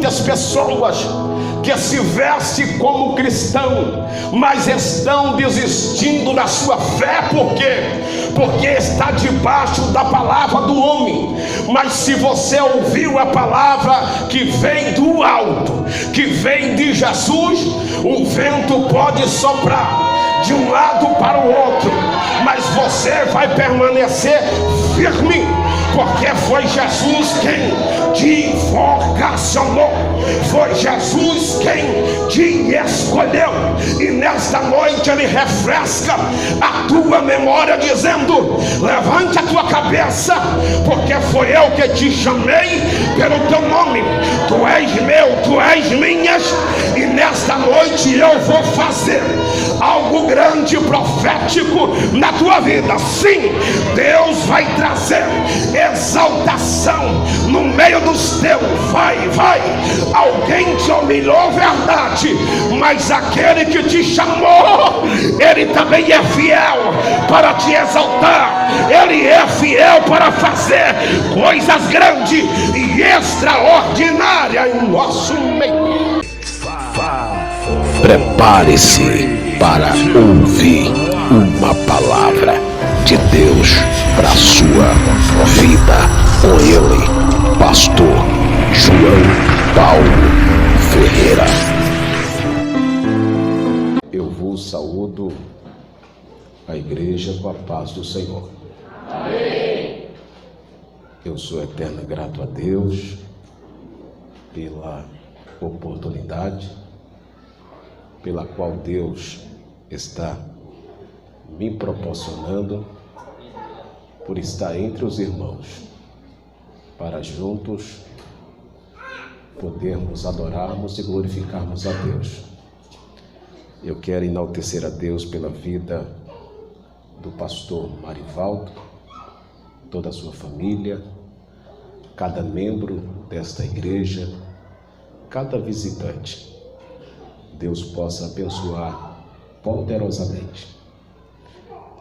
muitas pessoas que se vestem como cristão, mas estão desistindo da sua fé. Por quê? Porque está debaixo da palavra do homem. Mas se você ouviu a palavra que vem do alto, que vem de Jesus, o vento pode soprar de um lado para o outro, mas você vai permanecer firme, porque foi Jesus quem te vocacionou, foi Jesus quem te escolheu. E nesta noite ele refresca a tua memória, dizendo: levante a tua cabeça, porque foi eu que te chamei pelo teu nome. Tu és meu, tu és minhas, e nesta noite eu vou fazer algo grande e profético na tua vida. Sim, Deus vai trazer exaltação no meio dos teus. Vai, alguém te humilhou, verdade, mas aquele que te chamou, ele também é fiel para te exaltar. Ele é fiel para fazer coisas grandes e extraordinárias em nosso meio. Prepare-se para ouvir uma palavra de Deus para a sua vida. Com ele, pastor João Paulo Ferreira. Eu vos saúdo a igreja com a paz do Senhor. Amém. Eu sou eterno grato a Deus pela oportunidade pela qual Deus está me proporcionando, por estar entre os irmãos, para juntos podermos adorarmos e glorificarmos a Deus. Eu quero enaltecer a Deus pela vida do pastor Marivaldo, toda a sua família, cada membro desta igreja, cada visitante. Deus possa abençoar poderosamente.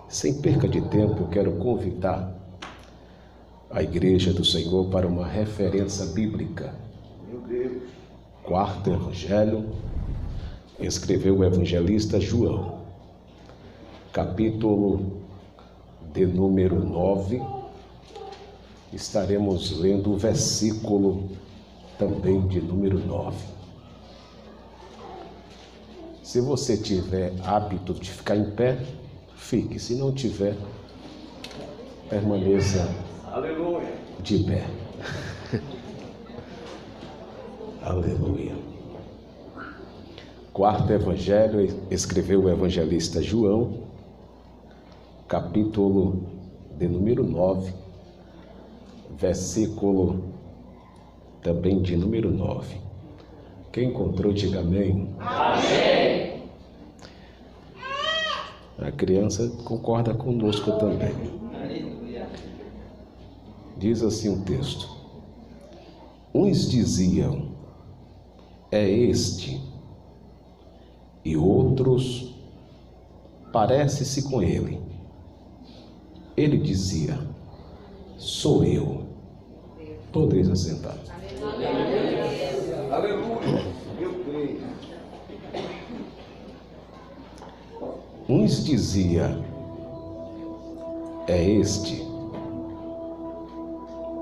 Sem perca de tempo, eu quero convidar a igreja do Senhor para uma referência bíblica. Meu Deus. Quarto Evangelho, escreveu o evangelista João, capítulo de número 9. Estaremos lendo o versículo também de número 9. Se você tiver hábito de ficar em pé, fique. Se não tiver, permaneça de pé. Aleluia. Quarto Evangelho, escreveu o evangelista João, capítulo de número 9, versículo também de número 9. Quem encontrou, diga amém. Amém. A criança concorda conosco também. Diz assim o texto: uns diziam, é este, e outros, parece-se com ele. Ele dizia, sou eu. Podeis assentar. Aleluia. Eu creio. Uns dizia, é este,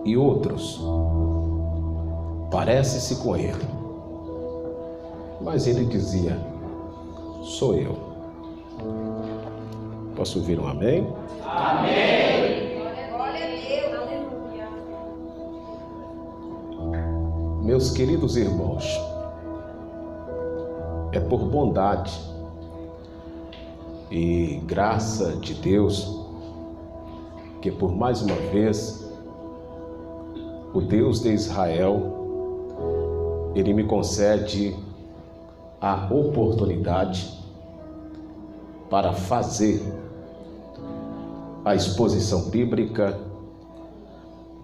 e outros, parece-se com ele. Mas ele dizia, sou eu. Posso ouvir um amém? Amém. Glória a Deus. Aleluia. Meus queridos irmãos, é por bondade e graça de Deus que por mais uma vez o Deus de Israel, ele me concede a oportunidade para fazer a exposição bíblica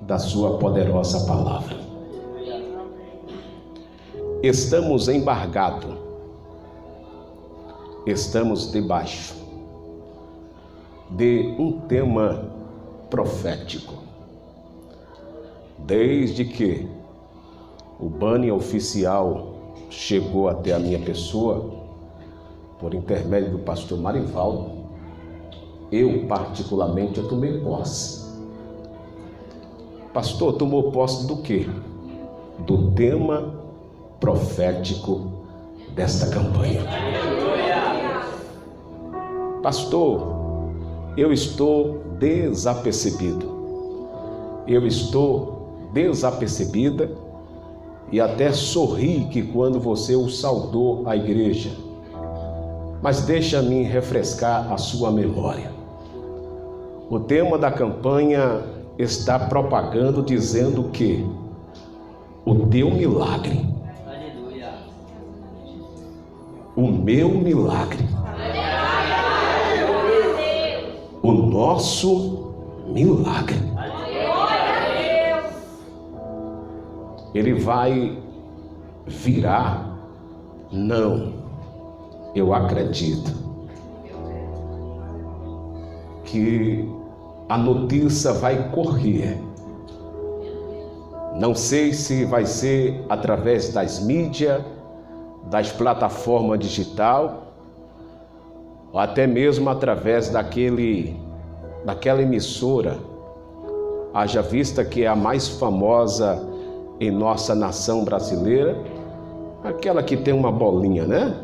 da sua poderosa palavra. Estamos embargados, estamos debaixo de um tema profético. Desde que o banner oficial chegou até a minha pessoa por intermédio do pastor Marivaldo. Eu, particularmente, eu tomei posse. Pastor, tomou posse do quê? Do tema profético desta campanha. Pastor, eu estou desapercebido. Eu estou desapercebida e até sorri que quando você o saudou a igreja. Mas deixa-me refrescar a sua memória. O tema da campanha está propagando, dizendo que o teu milagre, o meu milagre, o nosso milagre, ele vai virar? Não, eu acredito que a notícia vai correr. Não sei se vai ser através das mídias, das plataformas digital, ou até mesmo através daquela emissora, haja vista que é a mais famosa em nossa nação brasileira, aquela que tem uma bolinha, né?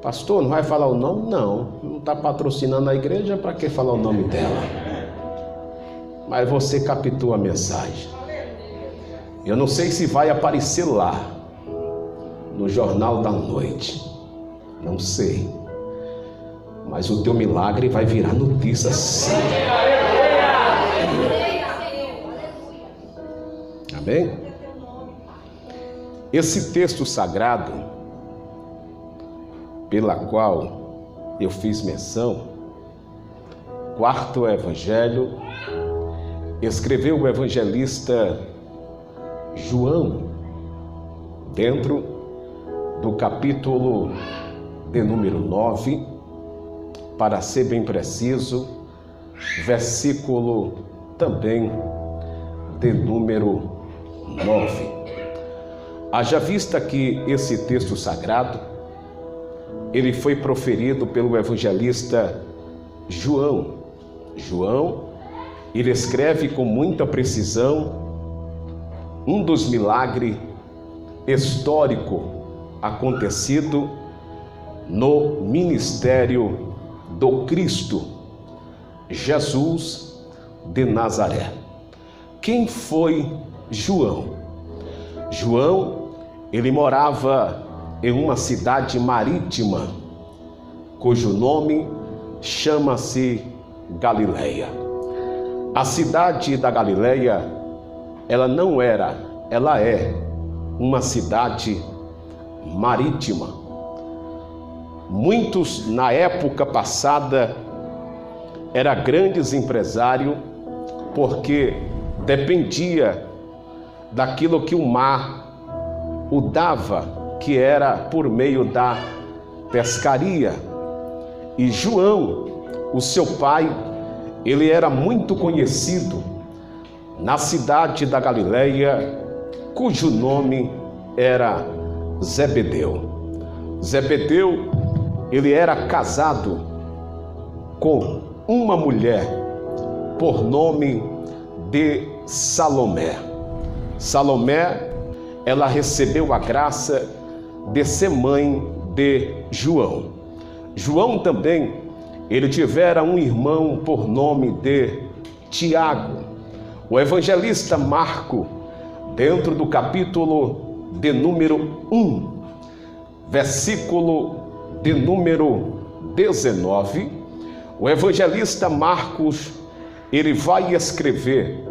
Pastor, não vai falar o nome? Não está patrocinando a igreja, para que falar o nome dela? Mas você captou a mensagem. Eu não sei se vai aparecer lá, no Jornal da Noite, não sei, mas o teu milagre vai virar notícia sim. Amém? Esse texto sagrado, pela qual eu fiz menção, quarto evangelho, escreveu o evangelista João, dentro do capítulo de número 9, para ser bem preciso, versículo também de número 9. Haja vista que esse texto sagrado, ele foi proferido pelo evangelista João. João, ele escreve com muita precisão um dos milagres históricos acontecido no ministério do Cristo, Jesus de Nazaré. Quem foi João? João, ele morava em uma cidade marítima, cujo nome chama-se Galileia. A cidade da Galileia, ela é uma cidade marítima. Muitos, na época passada, eram grandes empresários, porque dependia daquilo que o mar o dava, que era por meio da pescaria. E João, o seu pai, ele era muito conhecido na cidade da Galileia, cujo nome era Zebedeu. Zebedeu, ele era casado com uma mulher por nome de Salomé. Salomé, ela recebeu a graça de ser mãe de João. João também, ele tivera um irmão por nome de Tiago. O evangelista Marco, dentro do capítulo de número 1, versículo de número 19, o evangelista Marcos, ele vai escrever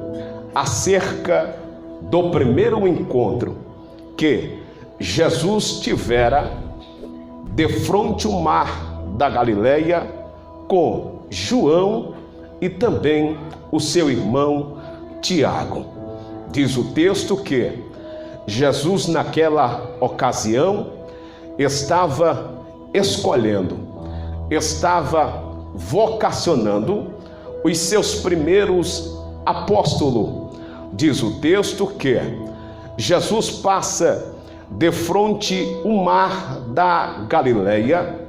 acerca do primeiro encontro que Jesus tivera de frente ao mar da Galileia com João e também o seu irmão Tiago. Diz o texto que Jesus, naquela ocasião, estava escolhendo, estava vocacionando os seus primeiros apóstolos. Diz o texto que Jesus passa de frente o mar da Galileia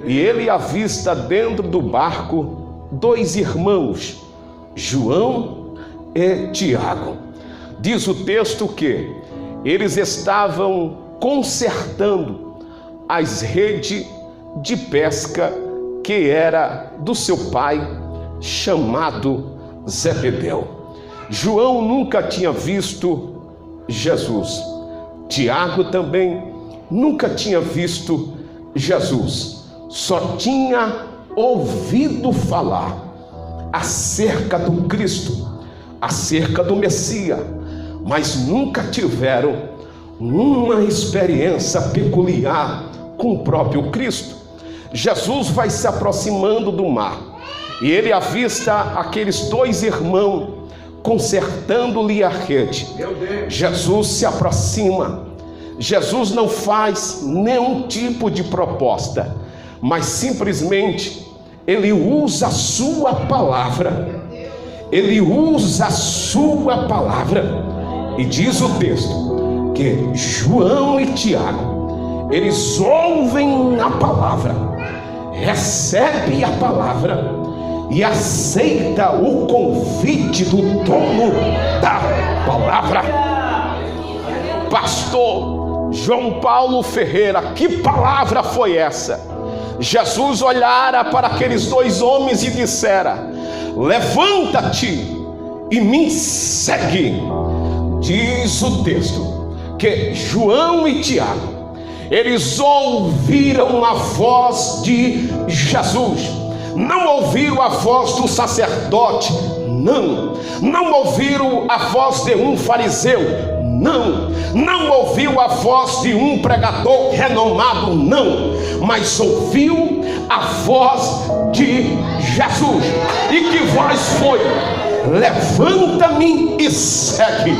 e ele avista dentro do barco dois irmãos, João e Tiago. Diz o texto que eles estavam consertando as redes de pesca que era do seu pai, chamado Zebedeu. João nunca tinha visto Jesus. Tiago também nunca tinha visto Jesus. Só tinha ouvido falar acerca do Cristo, acerca do Messias, mas nunca tiveram uma experiência peculiar com o próprio Cristo. Jesus vai se aproximando do mar e ele avista aqueles dois irmãos consertando-lhe a rede. Jesus se aproxima. Jesus não faz nenhum tipo de proposta, mas simplesmente ele usa a sua palavra. Ele usa a sua palavra. E diz o texto que João e Tiago, eles ouvem a palavra, recebem a palavra e aceita o convite do dono da palavra. Pastor João Paulo Ferreira, que palavra foi essa? Jesus olhara para aqueles dois homens e dissera: levanta-te e me segue. Diz o texto que João e Tiago, eles ouviram a voz de Jesus. Não ouviram a voz do sacerdote, não ouviram a voz de um fariseu, não ouviu a voz de um pregador renomado, mas ouviu a voz de Jesus. E que voz foi? Levanta-me e segue.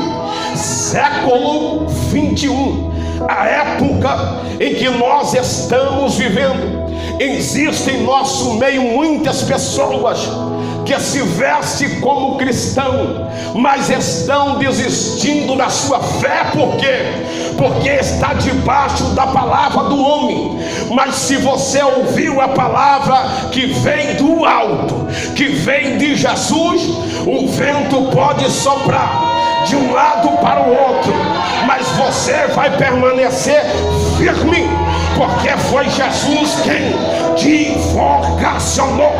Século 21, a época em que nós estamos vivendo. Existem em nosso meio muitas pessoas que se vestem como cristão, mas estão desistindo da sua fé. Por quê? Porque está debaixo da palavra do homem. Mas se você ouviu a palavra que vem do alto, que vem de Jesus, o vento pode soprar de um lado para o outro, mas você vai permanecer firme, porque foi Jesus quem te vocacionou,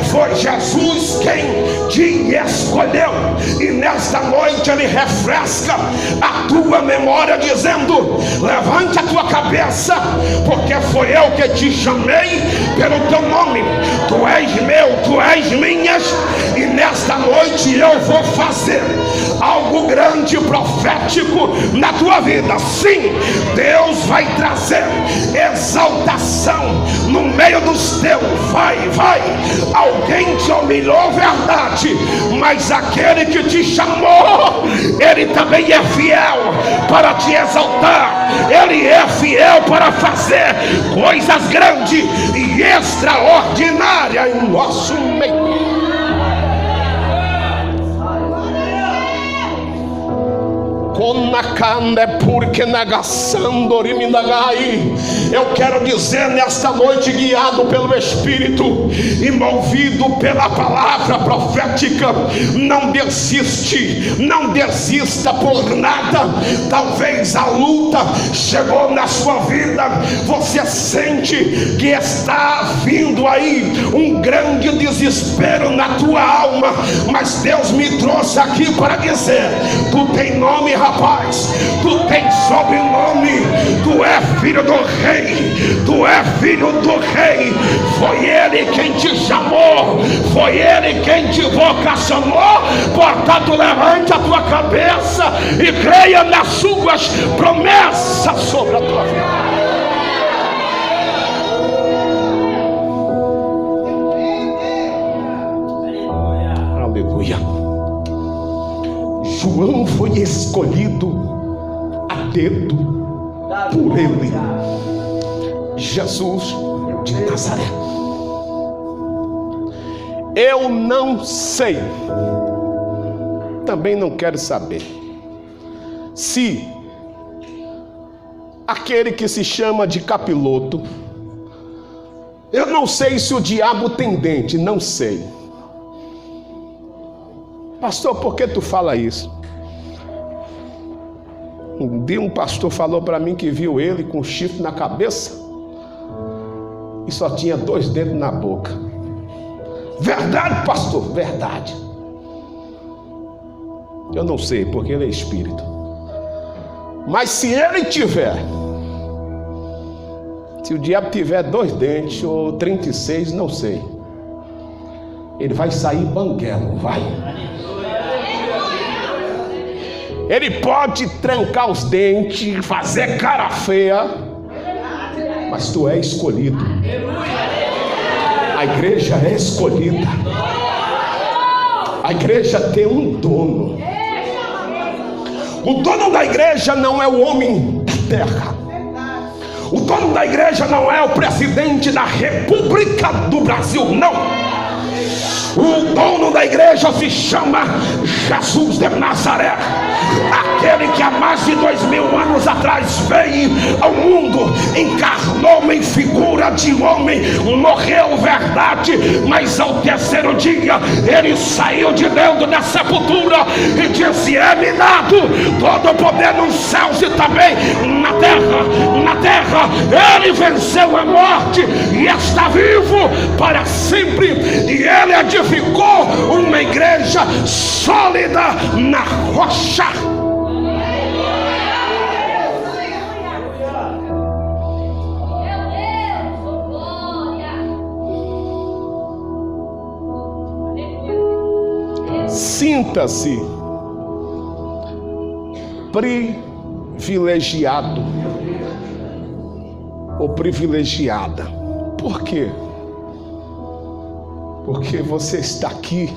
foi Jesus quem te escolheu. E nesta noite ele refresca a tua memória dizendo: levante a tua cabeça, porque foi eu que te chamei pelo teu nome. Tu és meu, tu és minhas, e nesta noite eu vou fazer algo grande, profético na tua vida. Sim, Deus vai trazer exaltação no meio dos teus. Vai, alguém te humilhou, verdade, mas aquele que te chamou, ele também é fiel para te exaltar. Ele é fiel para fazer coisas grandes e extraordinárias em nosso meio. Eu quero dizer nesta noite, guiado pelo Espírito e movido pela palavra profética, não desista por nada. Talvez a luta chegou na sua vida, você sente que está vindo aí um grande desespero na tua alma, mas Deus me trouxe aqui para dizer: tu tem nome, rapaz, tu tem sobrenome, tu é filho do rei, tu é filho do rei. Foi ele quem te chamou, foi ele quem te vocacionou. Portanto, levante a tua cabeça e creia nas suas promessas sobre a tua vida. João foi escolhido a dedo por ele, Jesus de Nazaré. Eu não sei, também não quero saber, se aquele que se chama de capiloto. Eu não sei se o diabo tem dente, não sei. Pastor, por que tu fala isso? Um dia um pastor falou para mim que viu ele com chifre na cabeça e só tinha 2 dedos na boca. Verdade, pastor? Verdade. Eu não sei, porque ele é espírito. Mas se ele tiver, se o diabo tiver 2 dentes ou 36, não sei, ele vai sair banguelo, vai. Ele pode trancar os dentes, fazer cara feia, mas tu é escolhido. A igreja é escolhida. A igreja tem um dono. O dono da igreja não é o homem da terra. O dono da igreja não é o presidente da República do Brasil, não. O dono da igreja se chama Jesus de Nazaré, aquele que há mais de 2000 anos atrás veio ao mundo, encarnou em figura de homem, morreu verdade, mas ao 3º dia ele saiu de dentro da sepultura e disse: é-me dado todo o poder nos céus e também na terra. Ele venceu a morte e está vivo para sempre, e ele edificou uma igreja sólida na rocha. Sinta-se privilegiado ou privilegiada. Por quê? Porque você está aqui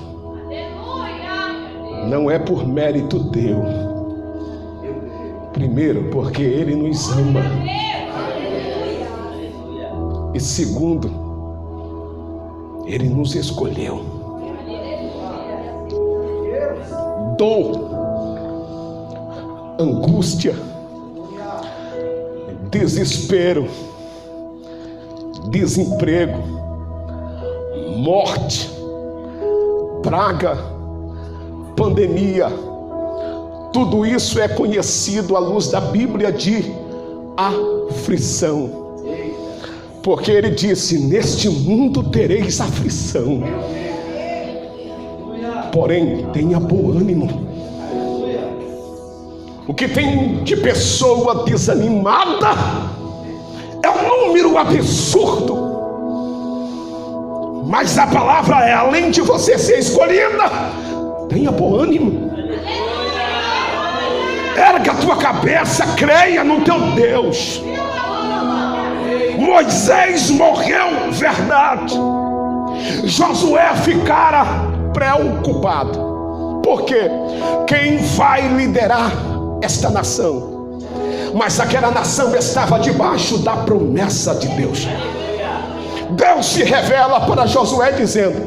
não é por mérito teu. Primeiro, porque Ele nos ama. E segundo, Ele nos escolheu. Dor, angústia, desespero, desemprego, morte, praga, pandemia, tudo isso é conhecido à luz da Bíblia de aflição. Porque ele disse: neste mundo tereis aflição, porém tenha bom ânimo. O que tem de pessoa desanimada é um número absurdo. Mas a palavra é: além de você ser escolhida, tenha bom ânimo. Erga a tua cabeça, creia no teu Deus. Moisés morreu, verdade. Josué ficara preocupado. Por quê? Quem vai liderar esta nação? Mas aquela nação estava debaixo da promessa de Deus. Deus se revela para Josué dizendo: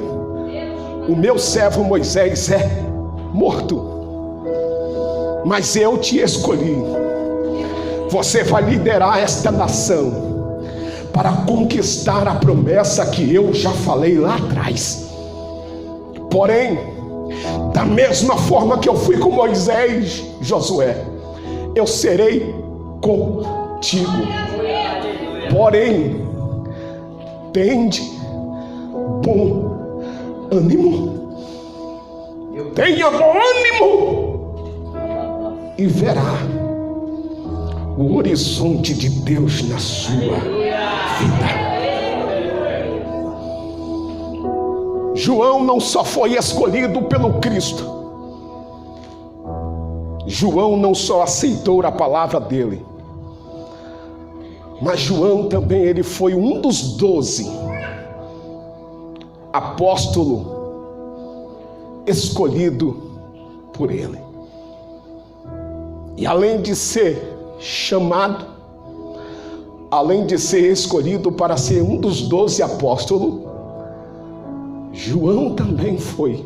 o meu servo Moisés é morto, mas eu te escolhi. Você vai liderar esta nação para conquistar a promessa que eu já falei lá atrás. Porém, da mesma forma que eu fui com Moisés, Josué, eu serei contigo. Porém, tende bom ânimo. Tenha bom ânimo e verá o horizonte de Deus na sua vida. João não só foi escolhido pelo Cristo, João não só aceitou a palavra dele, mas João também ele foi um dos 12 apóstolos escolhido por ele. E além de ser chamado, além de ser escolhido para ser um dos 12 apóstolos, João também foi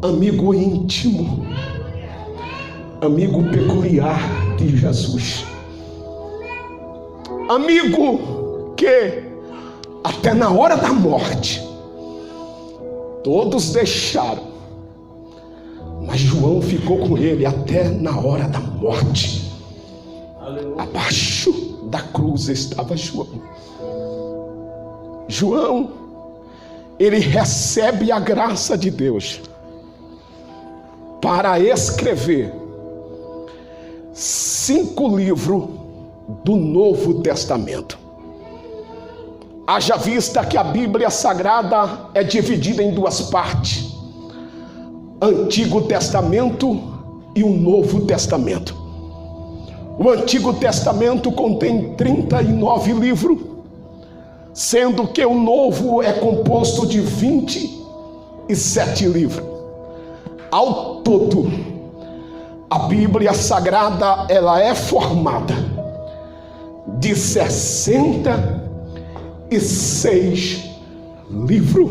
amigo íntimo amigo peculiar de Jesus. Amigo que até na hora da morte todos deixaram, mas João ficou com ele até na hora da morte. Abaixo da cruz estava João. João, ele recebe a graça de Deus para escrever 5 livros do Novo Testamento. Haja vista que a Bíblia Sagrada é dividida em 2 partes: Antigo Testamento e o Novo Testamento. O Antigo Testamento contém 39 livros, sendo que o Novo é composto de 27 livros. Ao todo, a Bíblia Sagrada ela é formada de 66 livros.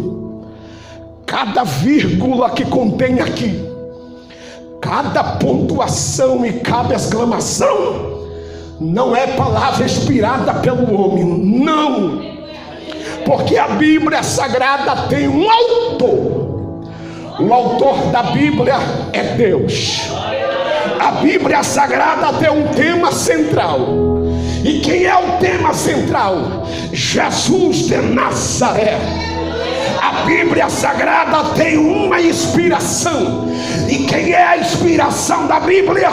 Cada vírgula que contém aqui, cada pontuação e cada exclamação não é palavra inspirada pelo homem, não, porque a Bíblia Sagrada tem um autor. O autor da Bíblia é Deus. A Bíblia Sagrada tem um tema central. E quem é o tema central? Jesus de Nazaré. A Bíblia Sagrada tem uma inspiração. E quem é a inspiração da Bíblia?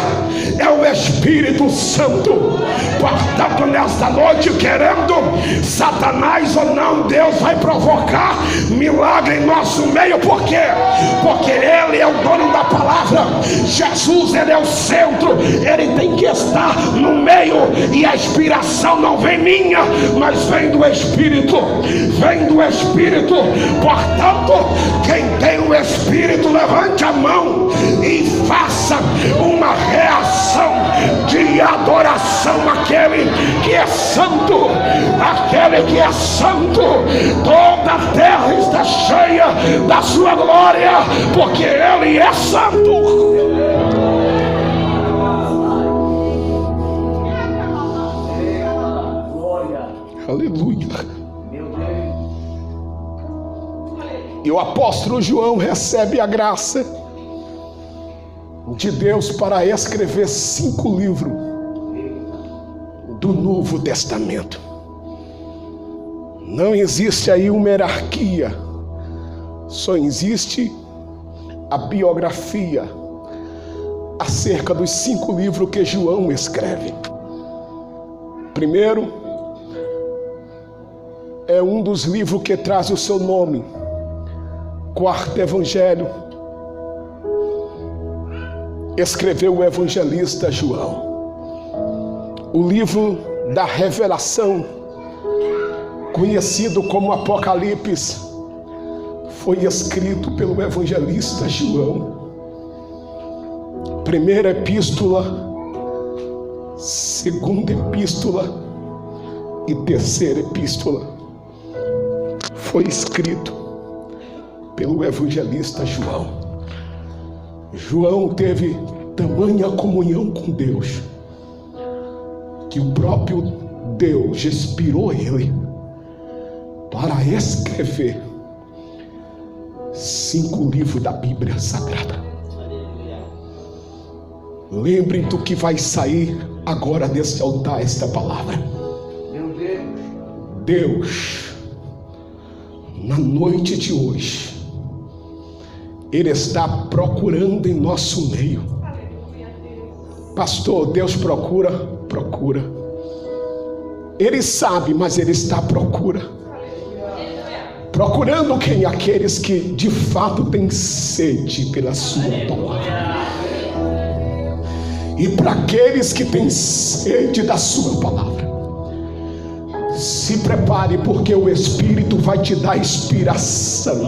É o Espírito Santo. Portanto, nesta noite, querendo Satanás ou não, Deus vai provocar milagre em nosso meio. Por quê? Porque Ele é o dono da palavra. Jesus, Ele é o centro. Ele tem que estar no meio. E a inspiração não vem minha, mas vem do Espírito. Vem do Espírito. Portanto, quem tem o Espírito, levante a mão e faça uma reação de adoração àquele que é santo, aquele que é santo. Toda a terra está cheia da sua glória, porque Ele é santo. Aleluia. E o apóstolo João recebe a graça de Deus para escrever 5 livros do Novo Testamento. Não existe aí uma hierarquia, só existe a biografia acerca dos 5 livros que João escreve. Primeiro, é um dos livros que traz o seu nome. 4º Evangelho, escreveu o evangelista João. O livro da revelação, conhecido como Apocalipse, foi escrito pelo evangelista João. 1ª epístola, 2ª epístola e 3ª epístola foi escrito pelo evangelista João. João teve tamanha comunhão com Deus que o próprio Deus inspirou ele para escrever 5 livros da Bíblia Sagrada. Lembrem do que vai sair agora desse altar, esta palavra. Deus, na noite de hoje, Ele está procurando em nosso meio. Pastor, Deus procura. Ele sabe, mas Ele está à procura. Procurando quem? Aqueles que de fato têm sede pela sua palavra. E para aqueles que têm sede da sua palavra, se prepare, porque o Espírito vai te dar inspiração.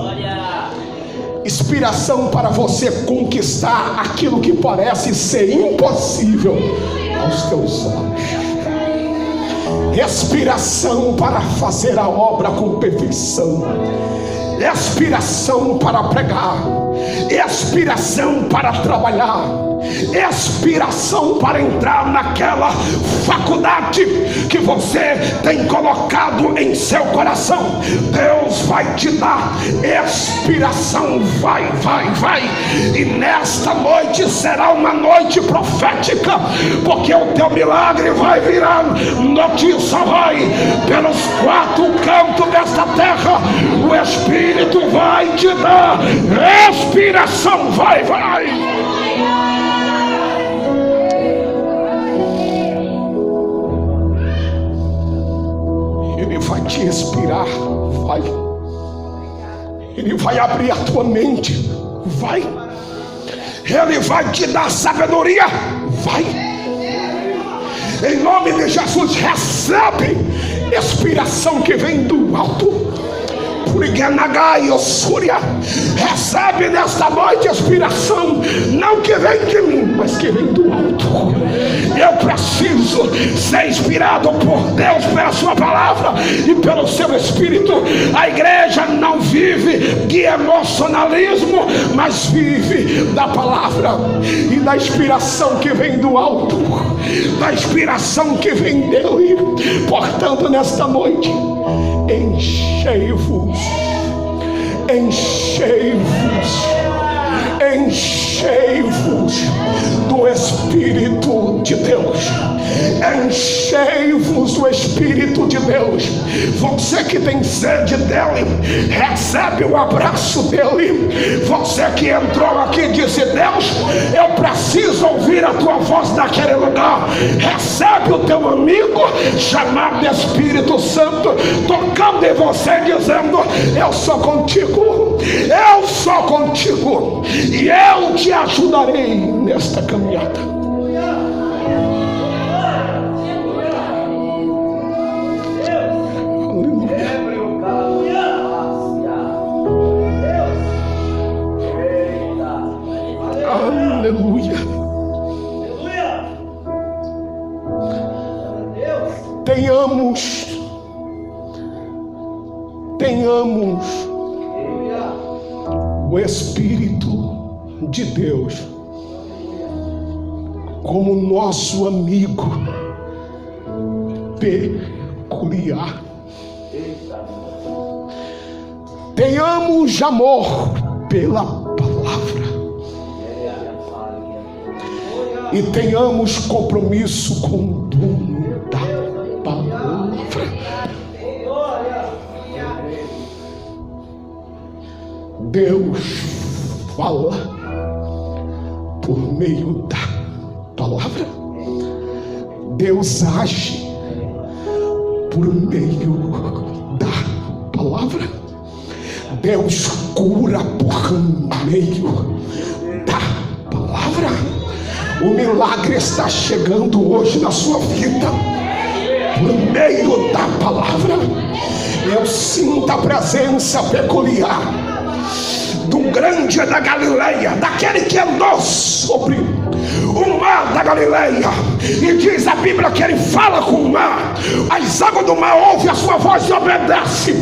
Inspiração para você conquistar aquilo que parece ser impossível aos teus olhos. Inspiração para fazer a obra com perfeição. Inspiração para pregar. Inspiração para trabalhar. inspiração para entrar naquela faculdade que você tem colocado em seu coração. Deus vai te dar inspiração. Vai. E nesta noite será uma noite profética, porque o teu milagre vai virar notícia. Vai pelos 4 cantos desta terra. O Espírito vai te dar inspiração. Vai. Ele vai te inspirar. Vai. Ele vai abrir a tua mente. Vai. Ele vai te dar sabedoria. Vai. Em nome de Jesus, recebe inspiração que vem do alto. Recebe nesta noite inspiração, não que vem de mim, mas que vem do alto. Eu preciso ser inspirado por Deus, pela sua palavra e pelo seu Espírito. A igreja não vive de emocionalismo, mas vive da palavra e da inspiração que vem do alto, da inspiração que vem dele. Portanto, nesta noite, enchei-vos do Espírito de Deus. Enchei-vos do Espírito de Deus. Você que tem sede dele, recebe o abraço dele. Você que entrou aqui e disse: Deus, eu preciso ouvir a tua voz naquele lugar. Recebe o teu amigo chamado Espírito Santo tocando em você, dizendo: eu sou contigo, eu sou contigo e eu te ajudarei nesta caminhada. Aleluia. Tenhamos o Espírito de Deus como nosso amigo peculiar. Tenhamos amor pela palavra e tenhamos compromisso com o dono da palavra. Deus fala por meio da palavra. Deus age por meio da palavra. Deus cura por meio da palavra. O milagre está chegando hoje na sua vida por meio da palavra. Eu sinto a presença peculiar do grande da Galileia, daquele que andou sobre o mar da Galileia, e diz a Bíblia que ele fala com o mar, as águas do mar ouvem a sua voz e obedece.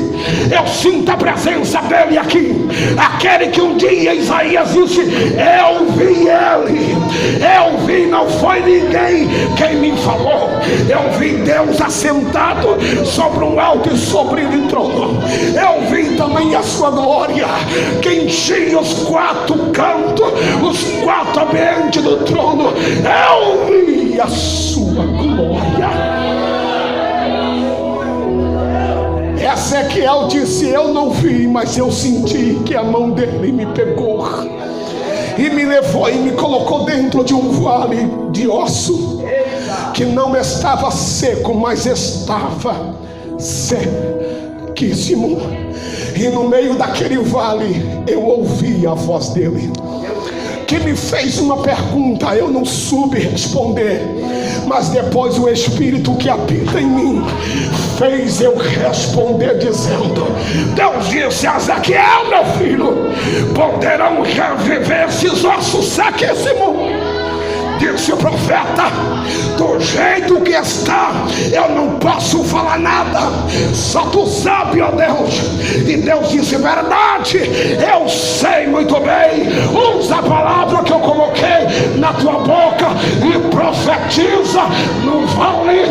Eu sinto a presença dele aqui, aquele que um dia Isaías disse: eu vi ele, eu vi, não foi ninguém quem me falou, eu vi Deus assentado sobre um alto e sublime trono. Eu vi também a sua glória que enchia os 4 cantos, os 4 ambientes do trono. Eu vi a sua glória. Ezequiel disse: eu não vi, mas eu senti que a mão dele me pegou e me levou e me colocou dentro de um vale de osso que não estava seco, mas estava sequíssimo. E no meio daquele vale eu ouvi a voz dele, que me fez uma pergunta. Eu não soube responder, mas depois o Espírito que habita em mim fez eu responder, dizendo: Deus disse a Ezequiel: meu filho, poderão reviver esses ossos sequíssimos. disse o profeta: do jeito que está, eu não posso falar nada, só tu sabe, ó Deus. E Deus disse: verdade, eu sei muito bem. Usa a palavra que eu coloquei na tua boca e profetiza no vale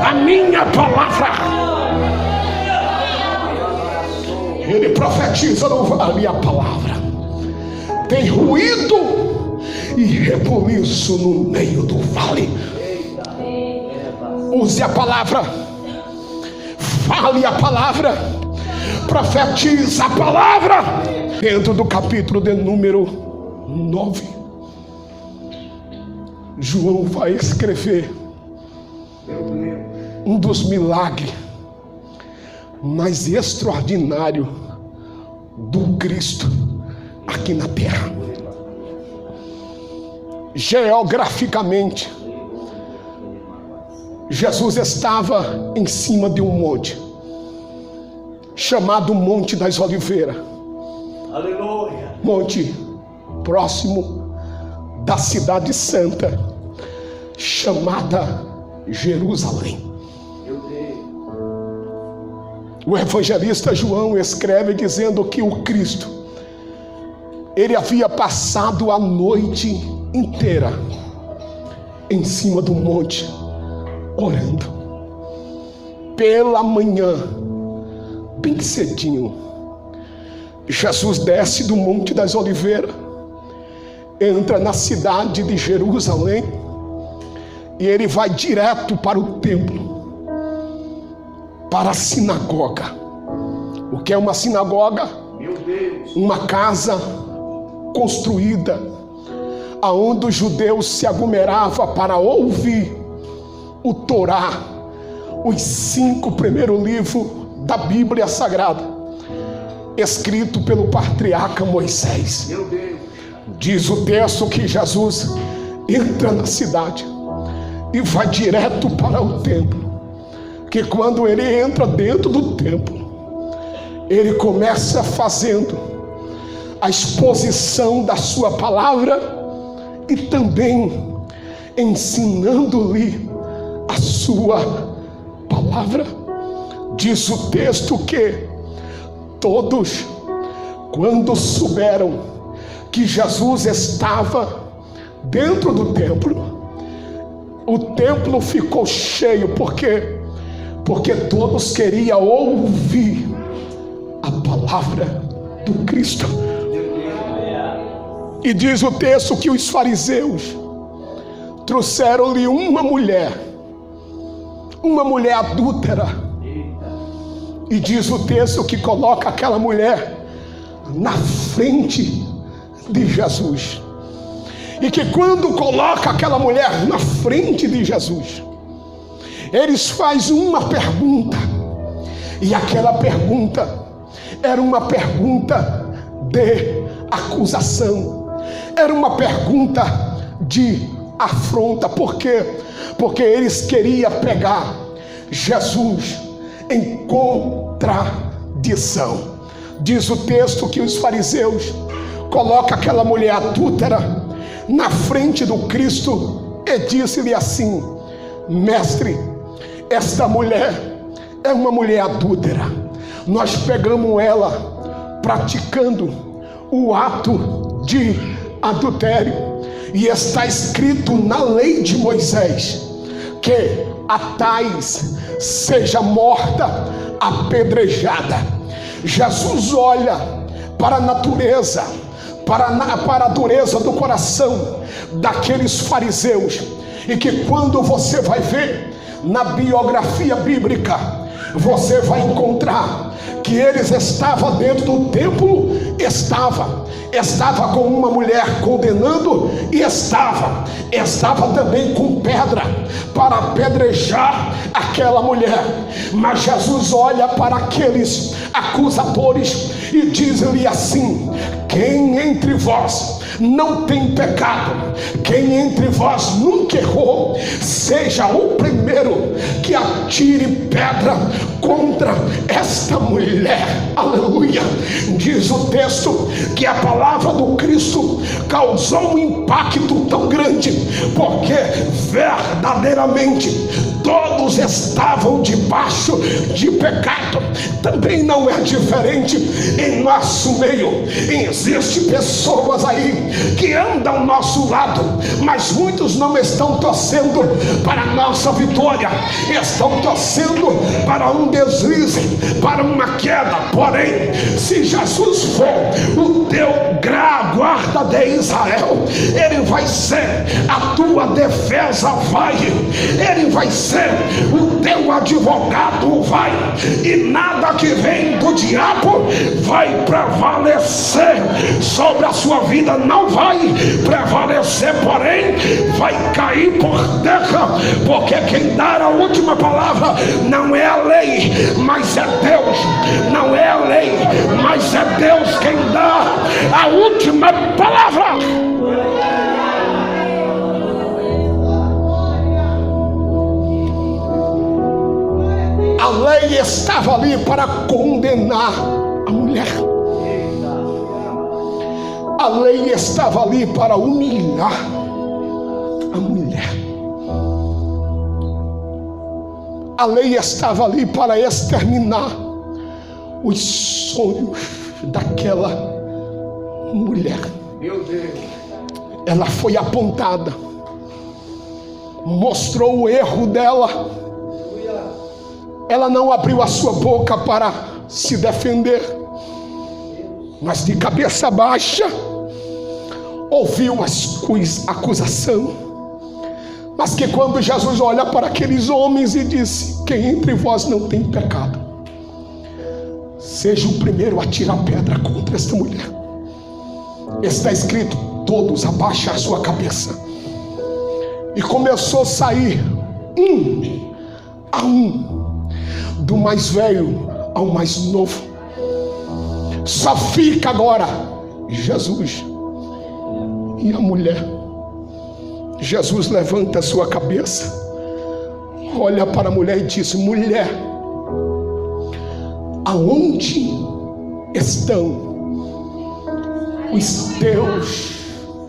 a minha palavra. Ele profetiza no vale a palavra. Tem ruído e rebuliço no meio do vale. Use a palavra, fale a palavra, profetiza a palavra. Dentro do capítulo de número 9, João vai escrever um dos milagres mais extraordinários do Cristo aqui na terra. Geograficamente, Jesus estava em cima de um monte chamado Monte das Oliveiras. Aleluia. Monte próximo da cidade santa chamada Jerusalém. O evangelista João escreve dizendo que o Cristo, ele havia passado a noite inteira em cima do monte orando. Pela manhã, bem cedinho, Jesus desce do Monte das Oliveiras, entra na cidade de Jerusalém e ele vai direto para o templo, para a sinagoga. O que é uma sinagoga? Meu Deus. Uma casa construída aonde os judeus se aglomeravam para ouvir o Torá, os 5 primeiros livros da Bíblia Sagrada, escrito pelo patriarca Moisés. Meu Deus. Diz o texto que Jesus entra na cidade e vai direto para o templo. Que quando ele entra dentro do templo, ele começa fazendo a exposição da sua palavra e também ensinando-lhe a sua palavra. Diz o texto que todos, quando souberam que Jesus estava dentro do templo, o templo ficou cheio. Por quê? Porque todos queriam ouvir a palavra do Cristo. E diz o texto que os fariseus trouxeram-lhe uma mulher adúltera. E diz o texto que coloca aquela mulher na frente de Jesus. E que quando coloca aquela mulher na frente de Jesus, eles fazem uma pergunta. E aquela pergunta era uma pergunta de acusação. Era uma pergunta de afronta. Por quê? Porque eles queriam pegar Jesus em contradição. Diz o texto que os fariseus colocam aquela mulher adúltera na frente do Cristo e disse-lhe assim: mestre, esta mulher é uma mulher adúltera. Nós pegamos ela praticando o ato de adultério, e está escrito na lei de Moisés que a tais seja morta apedrejada. Jesus olha para a natureza, para a dureza do coração daqueles fariseus, e que quando você vai ver na biografia bíblica, você vai encontrar que eles estavam dentro do templo, estava com uma mulher condenando, e estava também com pedra para apedrejar aquela mulher. Mas Jesus olha para aqueles acusadores e diz-lhe assim: quem entre vós não tem pecado, quem entre vós nunca errou, seja o primeiro que atire pedra contra esta mulher. Aleluia. Diz o texto que a palavra do Cristo causou um impacto tão grande, porque verdadeiramente todos estavam debaixo de pecado. Também não é diferente em nosso meio. Existem pessoas aí que andam ao nosso lado, mas muitos não estão torcendo para a nossa vitória, estão torcendo para um deslize, para uma queda. Porém, se Jesus for o teu guarda de Israel, ele vai ser a tua defesa, ele vai ser o teu advogado, e nada que vem do diabo vai prevalecer sobre a sua vida. Não vai prevalecer, porém vai cair por terra, porque quem dá a última palavra não é a lei, mas é Deus. Não é a lei, mas é Deus quem dá a última palavra. A lei estava ali para condenar a mulher. A lei estava ali para humilhar a mulher. A lei estava ali para exterminar os sonhos daquela mulher. Meu Deus. Ela foi apontada, mostrou o erro dela. Ela não abriu a sua boca para se defender, mas de cabeça baixa ouviu a acusação. Mas que quando Jesus olha para aqueles homens e disse: quem entre vós não tem pecado, seja o primeiro a tirar pedra contra esta mulher. Está escrito: todos abaixam a sua cabeça. E começou a sair um a um, do mais velho ao mais novo. Só fica agora Jesus e a mulher. Jesus levanta a sua cabeça, olha para a mulher e diz: mulher, aonde estão os teus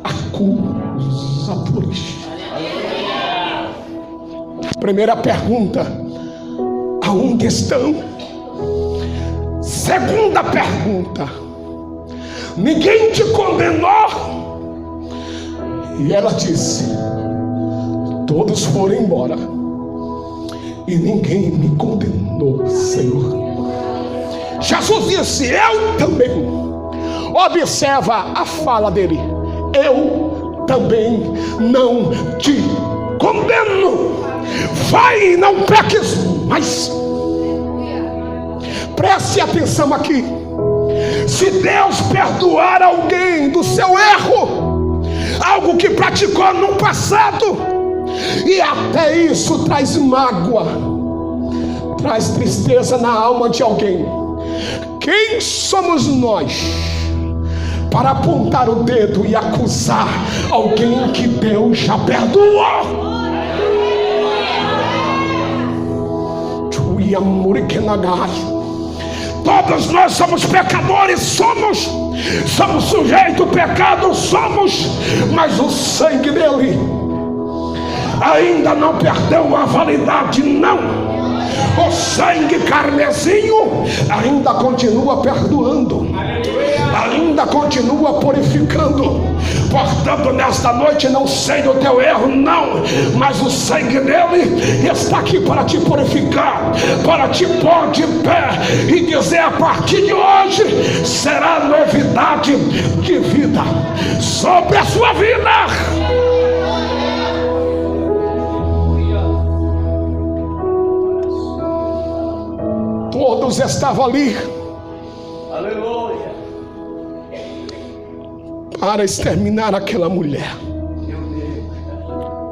acusadores? Primeira pergunta: aonde estão? Segunda pergunta: ninguém te condenou? E ela disse: todos foram embora e ninguém me condenou, Senhor. Jesus disse: eu também. Observa a fala dele: eu também não te condeno. Vai e não peques mais. Preste atenção aqui. Se Deus perdoar alguém do seu erro, algo que praticou no passado, e até isso traz mágoa, traz tristeza na alma de alguém, quem somos nós para apontar o dedo e acusar alguém que Deus já perdoou? Todos nós somos pecadores, somos sujeitos ao pecado, mas o sangue dele ainda não perdeu a validade, não. O sangue carnezinho ainda continua perdoando, ainda continua purificando. Portanto, nesta noite, não sei do teu erro, não, mas o sangue dele está aqui para te purificar, para te pôr de pé e dizer: a partir de hoje será novidade de vida sobre a sua vida. Todos estavam ali, Aleluia, para exterminar aquela mulher.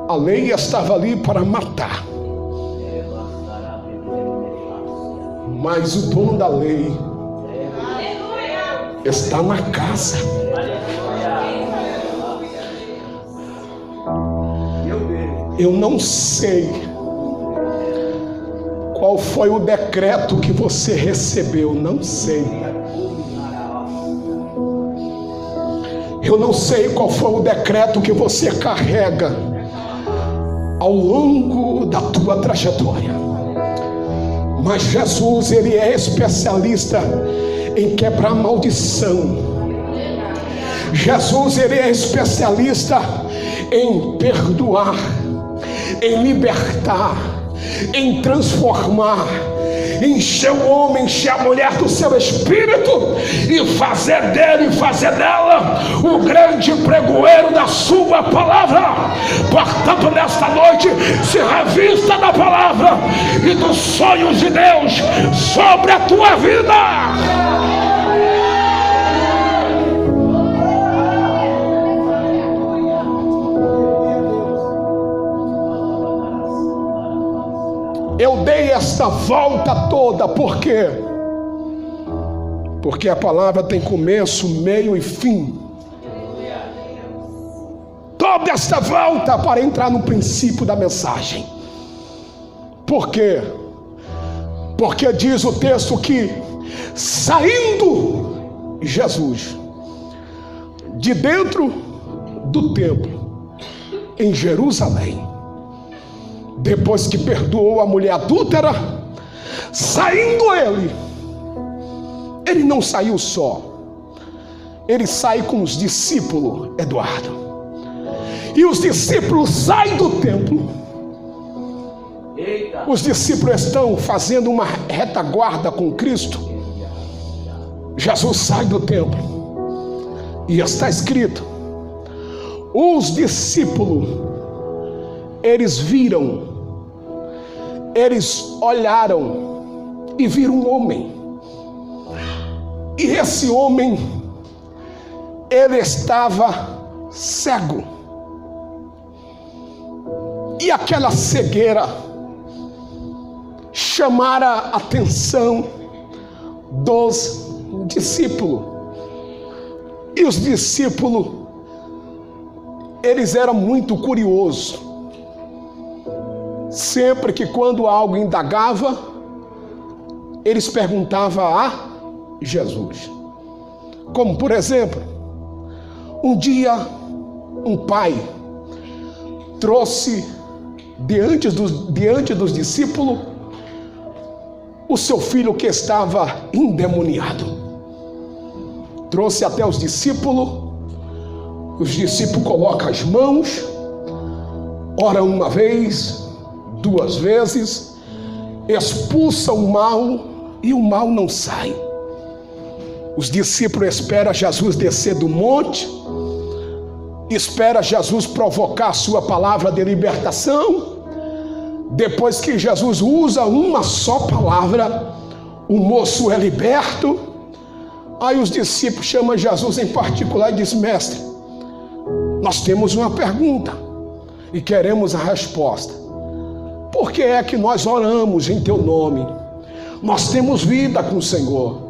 A lei estava ali para matar, mas o dono da lei está na casa. Eu não sei qual foi o decreto que você recebeu, não sei. Eu não sei qual foi o decreto que você carrega ao longo da tua trajetória. Mas Jesus, ele é especialista em quebrar maldição. Jesus, ele é especialista em perdoar, em libertar, em transformar, encher o homem, encher a mulher do seu espírito e fazer dele, fazer dela o grande pregoeiro da sua palavra. Portanto, nesta noite, se revista da palavra e dos sonhos de Deus sobre a tua vida. Eu dei esta volta toda, por quê? Porque a palavra tem começo, meio e fim. Toda esta volta para entrar no princípio da mensagem. Por quê? Porque diz o texto que, saindo Jesus de dentro do templo, em Jerusalém, depois que perdoou a mulher adúltera, saindo ele não saiu só, ele sai com os discípulos, Eduardo, e os discípulos saem do templo. Os discípulos estão fazendo uma retaguarda com Cristo. Jesus sai do templo e está escrito: os discípulos, eles viram, eles olharam e viram um homem. E esse homem, ele estava cego. E aquela cegueira chamara a atenção dos discípulos. E os discípulos, eles eram muito curiosos. Sempre que quando algo indagava, eles perguntavam a Jesus. Como por exemplo, um dia um pai trouxe diante dos discípulos o seu filho que estava endemoniado. Trouxe até os discípulos colocam as mãos, ora uma vez, duas vezes, expulsa o mal e o mal não sai. Os discípulos esperam Jesus descer do monte, espera Jesus provocar a sua palavra de libertação. Depois que Jesus usa uma só palavra, o moço é liberto. Aí os discípulos chamam Jesus em particular e dizem: mestre, nós temos uma pergunta e queremos a resposta. Por que é que nós oramos em teu nome? Nós temos vida com o Senhor.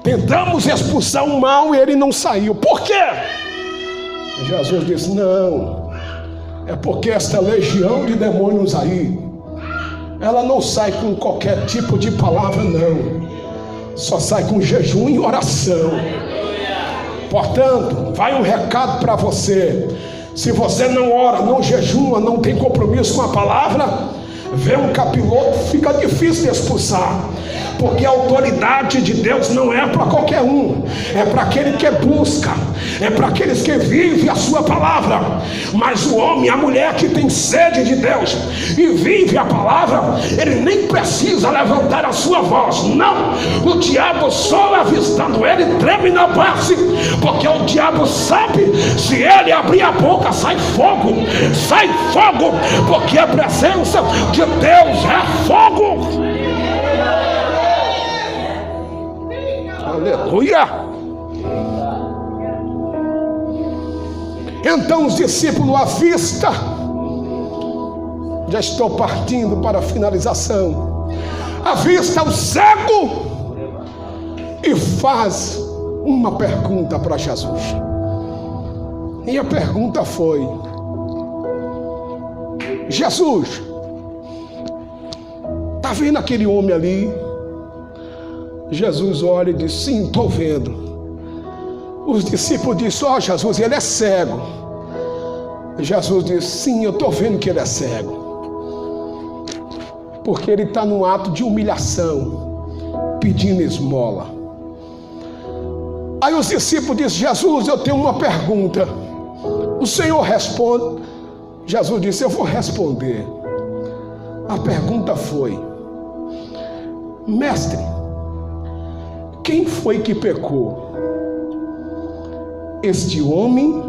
Tentamos expulsar o mal e ele não saiu. Por quê? Jesus disse: não, é porque esta legião de demônios aí, ela não sai com qualquer tipo de palavra, não. Só sai com jejum e oração. Portanto, vai um recado para você. Se você não ora, não jejuma, não tem compromisso com a palavra, vê um capiroto, fica difícil de expulsar. Porque a autoridade de Deus não é para qualquer um, é para aquele que busca, é para aqueles que vivem a sua palavra. Mas o homem, a mulher que tem sede de Deus e vive a palavra, ele nem precisa levantar a sua voz. Não, o diabo só avistando ele treme na base, porque o diabo sabe, se ele abrir a boca sai fogo, porque a presença de Deus é fogo. Aleluia! Então os discípulos à vista, já estou partindo para a finalização, avista o cego e faz uma pergunta para Jesus. E a pergunta foi: Jesus, Está vendo aquele homem ali? Jesus olha e diz: sim, estou vendo. Os discípulos dizem: ó, Jesus, ele é cego. Jesus diz: sim, eu estou vendo que ele é cego, porque ele está num ato de humilhação, pedindo esmola. Aí os discípulos dizem: Jesus, eu tenho uma pergunta. O Senhor responde. Jesus disse: eu vou responder. A pergunta foi: mestre, quem foi que pecou? Este homem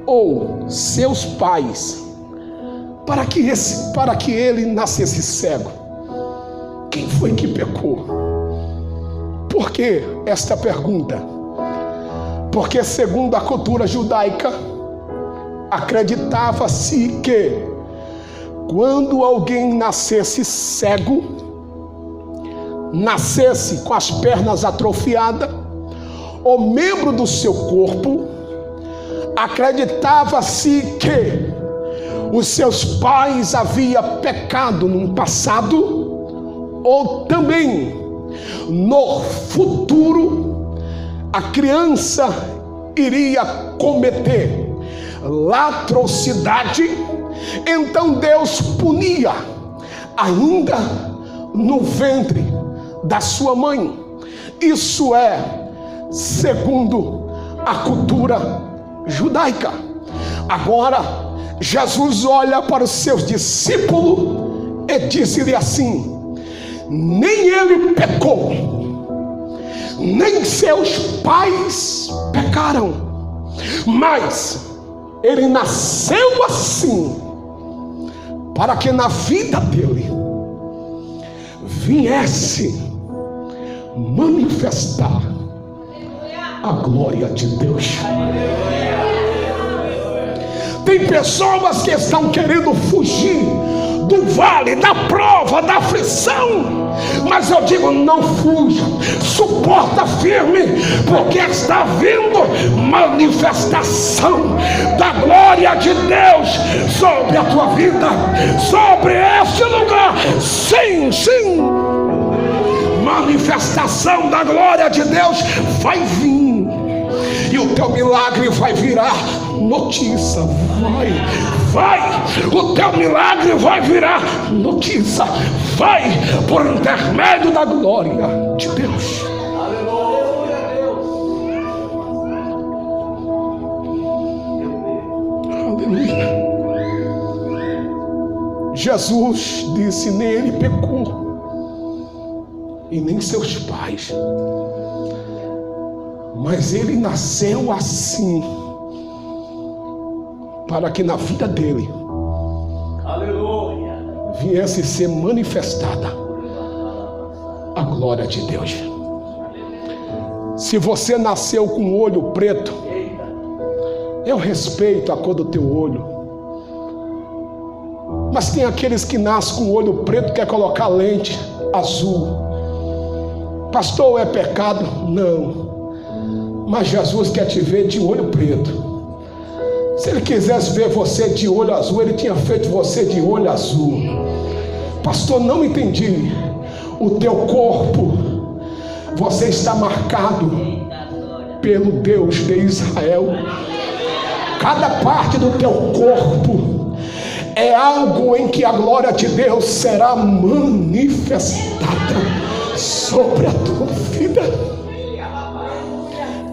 ou seus pais, para que ele nascesse cego? Quem foi que pecou? Por que esta pergunta? Porque segundo a cultura judaica, acreditava-se que quando alguém nascesse cego, nascesse com as pernas atrofiadas, ou membro do seu corpo, acreditava-se que os seus pais haviam pecado no passado, ou também no futuro a criança iria cometer latrocidade. Então Deus punia ainda no ventre da sua mãe. Isso é segundo a cultura judaica. Agora Jesus olha para os seus discípulos e disse-lhe assim: nem ele pecou, nem seus pais pecaram, mas ele nasceu assim para que na vida dele viesse manifestar a glória de Deus. Tem pessoas que estão querendo fugir do vale, da prova, da aflição, mas eu digo: não fuja, suporta firme, porque está vindo manifestação da glória de Deus sobre a tua vida, sobre este lugar. Sim, sim, manifestação da glória de Deus vai vir, e o teu milagre vai virar notícia. O teu milagre vai virar notícia. Vai, por intermédio da glória de Deus. Aleluia. Jesus disse: nem ele pecou, e nem seus pais, mas ele nasceu assim para que na vida dele, aleluia, viesse ser manifestada a glória de Deus. Se você nasceu com o olho preto, eu respeito a cor do teu olho, mas tem aqueles que nascem com o olho preto e quer colocar lente azul. Pastor, é pecado? Não, mas Jesus quer te ver de olho preto. Se ele quisesse ver você de olho azul, ele tinha feito você de olho azul. Pastor, não entendi. O teu corpo, você está marcado pelo Deus de Israel. Cada parte do teu corpo é algo em que a glória de Deus será manifestada sobre a tua vida.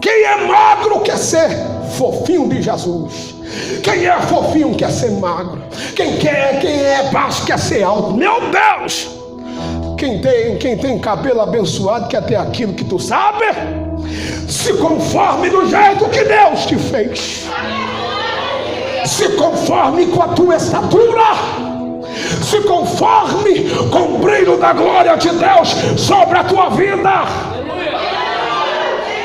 Quem é magro quer ser fofinho de Jesus. Quem é fofinho quer ser magro. Quem é baixo quer ser alto. Meu Deus! Quem tem cabelo abençoado quer ter aquilo que tu sabe. Se conforme do jeito que Deus te fez. Se conforme com a tua estatura. Se conforme com o brilho da glória de Deus sobre a tua vida.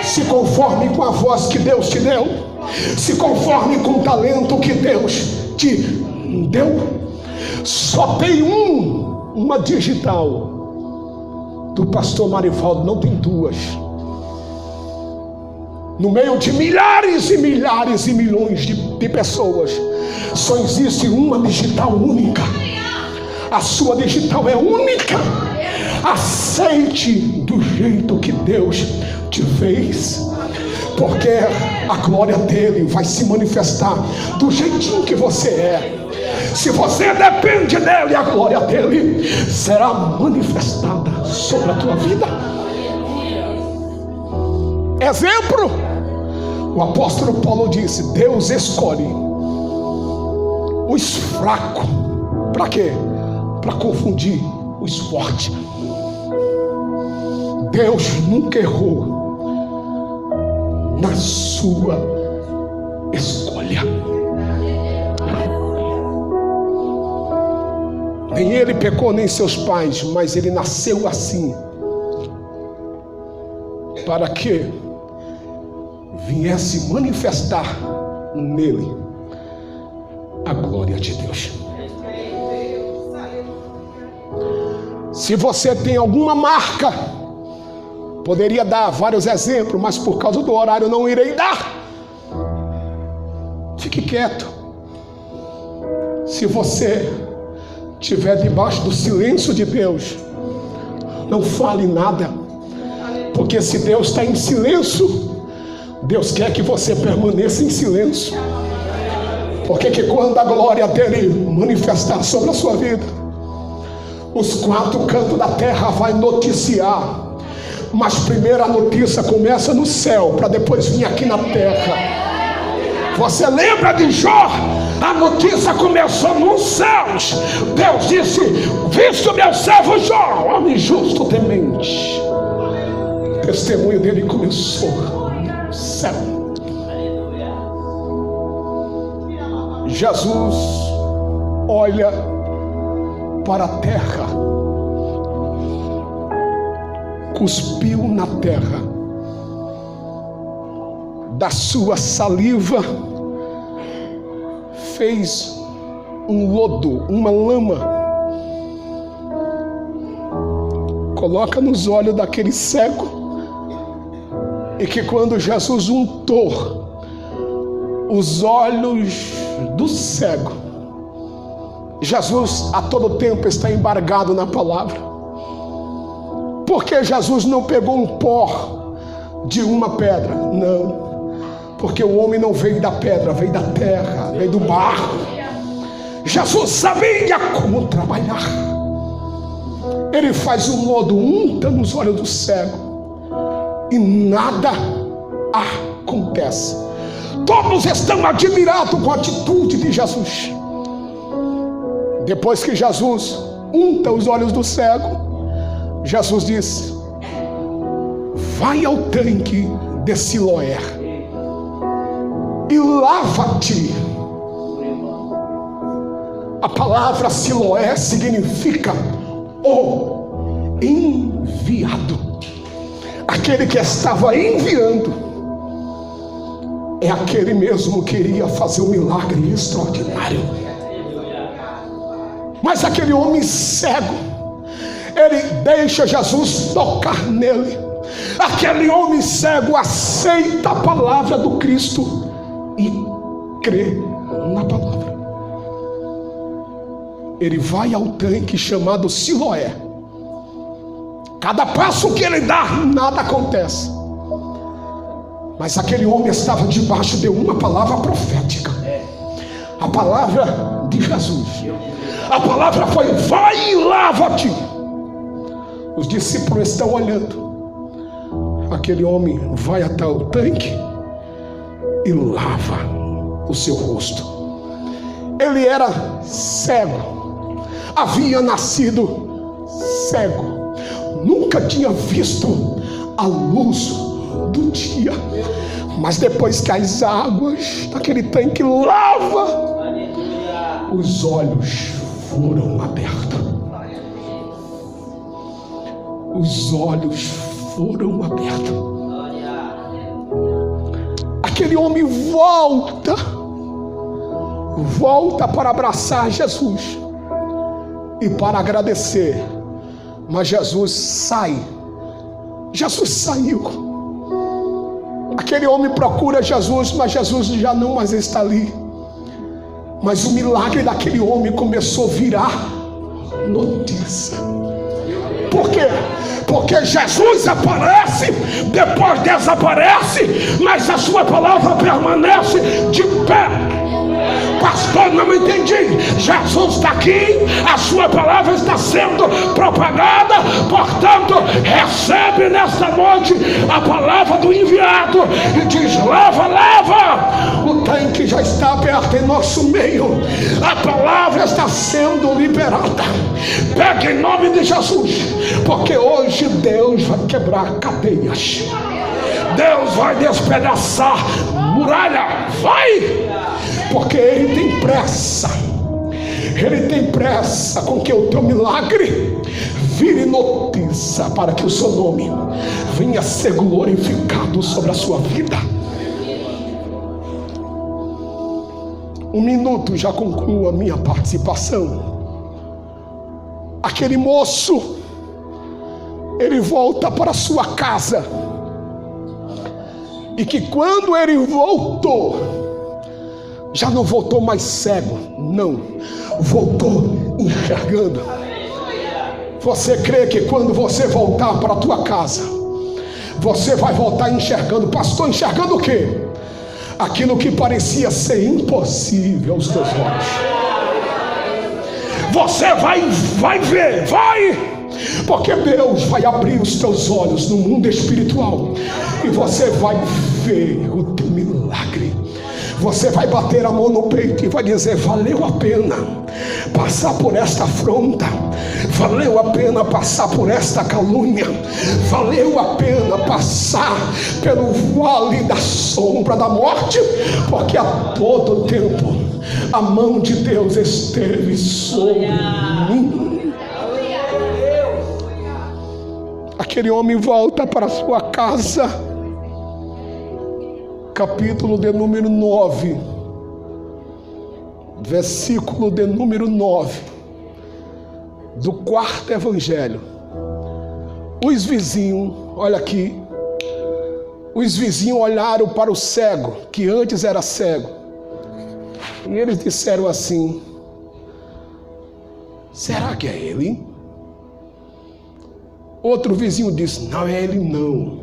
Se conforme com a voz que Deus te deu. Se conforme com o talento que Deus te deu. Só tem uma digital do pastor Marivaldo, não tem duas. No meio de milhares e milhares e milhões de pessoas, só existe uma digital única. A sua digital é única. Aceite do jeito que Deus te fez, porque a glória dele vai se manifestar do jeitinho que você é. Se você depende dele, a glória dele será manifestada sobre a tua vida. Exemplo, o apóstolo Paulo disse: Deus escolhe os fracos. Para quê? Para confundir os fortes. Deus nunca errou na sua escolha. Nem ele pecou, nem seus pais, mas ele nasceu assim, para que viesse manifestar nele a glória de Deus. Se você tem alguma marca, poderia dar vários exemplos, mas por causa do horário não irei dar. Fique quieto. Se você estiver debaixo do silêncio de Deus, não fale nada, porque se Deus está em silêncio, Deus quer que você permaneça em silêncio, porque que quando a glória dele manifestar sobre a sua vida, os quatro cantos da terra vai noticiar, mas primeiro a notícia começa no céu, para depois vir aqui na terra. Você lembra de Jó? A notícia começou nos céus. Deus disse: visto meu servo Jó, homem justo, temente. O testemunho dele começou no céu. Jesus olha para a terra, cuspiu na terra, da sua saliva fez um lodo, uma lama, coloca nos olhos daquele cego, e que quando Jesus untou os olhos do cego, Jesus a todo tempo está embargado na palavra, porque Jesus não pegou um pó de uma pedra, não, porque o homem não veio da pedra, veio da terra, veio do barro. Jesus sabia como trabalhar. Ele faz um lodo, unta nos olhos do cego, e nada acontece. Todos estão admirados com a atitude de Jesus. Depois que Jesus unta os olhos do cego, Jesus disse: vai ao tanque de Siloé e lava-te. A palavra Siloé significa o enviado. Aquele que estava enviando é aquele mesmo que iria fazer um milagre extraordinário. Mas aquele homem cego, ele deixa Jesus tocar nele. Aquele homem cego aceita a palavra do Cristo e crê na palavra. Ele vai ao tanque chamado Siloé. Cada passo que ele dá, nada acontece. Mas aquele homem estava debaixo de uma palavra profética, a palavra de Jesus. A palavra foi: vai e lava-te. Os discípulos estão olhando. Aquele homem vai até o tanque e lava o seu rosto. Ele era cego, havia nascido cego, nunca tinha visto a luz do dia, mas depois que as águas daquele tanque lava, os olhos foram abertos. Os olhos foram abertos. Aquele homem volta para abraçar Jesus e para agradecer, mas Jesus sai. Jesus saiu. Aquele homem procura Jesus, mas Jesus já não mais está ali. Mas o milagre daquele homem começou a virar notícia. Por quê? Porque Jesus aparece, depois desaparece, mas a sua palavra permanece de pé. Pastor, não entendi. Jesus está aqui, a sua palavra está sendo propagada, portanto, recebe nesta noite a palavra do enviado e diz: leva, leva. O tanque já está aberto em nosso meio, a palavra está sendo liberada. Pega em nome de Jesus, porque hoje Deus vai quebrar cadeias, Deus vai despedaçar muralha, vai, porque Ele tem pressa. Ele tem pressa com que o teu milagre vire notícia, para que o seu nome venha a ser glorificado sobre a sua vida. 1 minuto, já concluo a minha participação. Aquele moço, ele volta para a sua casa, e que quando ele voltou, já não voltou mais cego, não, voltou enxergando. Você crê que quando você voltar para a tua casa, você vai voltar enxergando? Pastor, enxergando o quê? Aquilo que parecia ser impossível aos teus olhos. Você vai ver, vai, porque Deus vai abrir os teus olhos no mundo espiritual, e você vai ver o teu milagre. Você vai bater a mão no peito e vai dizer: valeu a pena passar por esta afronta, valeu a pena passar por esta calúnia, valeu a pena passar pelo vale da sombra da morte, porque a todo tempo a mão de Deus esteve sobre mim. Aquele homem volta para sua casa, capítulo de número 9, versículo de número 9, do 4º evangelho. Os vizinhos, olha aqui, os vizinhos olharam para o cego, que antes era cego, e eles disseram assim: será que é ele? Outro vizinho disse: não é ele não,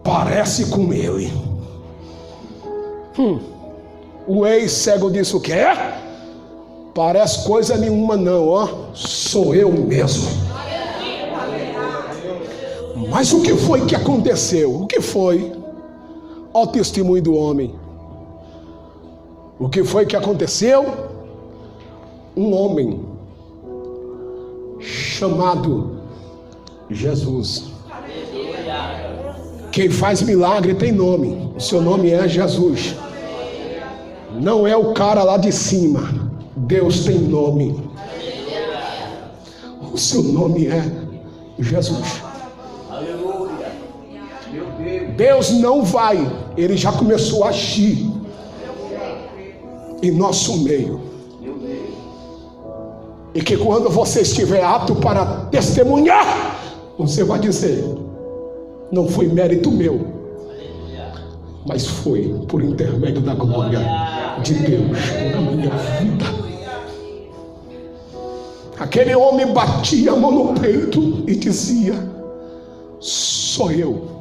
parece com ele. O ex-cego disse: o quê? Parece coisa nenhuma não, ó, sou eu mesmo. Mas o que foi que aconteceu? O que foi? Olha o testemunho do homem. O que foi que aconteceu? Um homem chamado Jesus. Quem faz milagre tem nome. O seu nome é Jesus. Não é o cara lá de cima. Deus tem nome. O seu nome é Jesus. Deus não vai, Ele já começou a agir em nosso meio. E que quando você estiver apto para testemunhar, você vai dizer: não foi mérito meu, mas foi por intermédio da glória de Deus na minha vida. Aquele homem batia a mão no peito e dizia: sou eu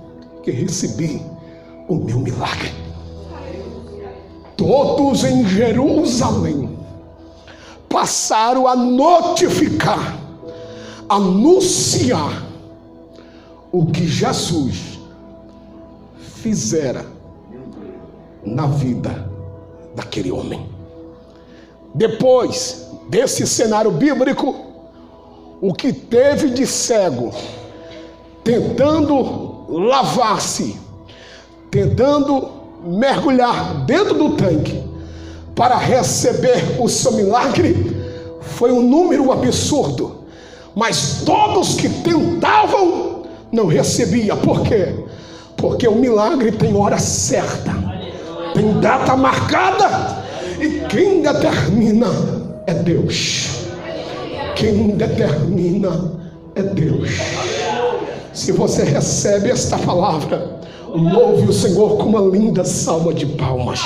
que recebi o meu milagre. Todos em Jerusalém passaram a notificar, anunciar o que Jesus fizera na vida daquele homem. Depois desse cenário bíblico, o que teve de cego tentando lavar-se, tentando mergulhar dentro do tanque para receber o seu milagre, foi um número absurdo. Mas todos que tentavam não recebiam. Por quê? Porque o milagre tem hora certa, tem data marcada, e quem determina é Deus. Quem determina é Deus. Se você recebe esta palavra, louve o Senhor com uma linda salva de palmas.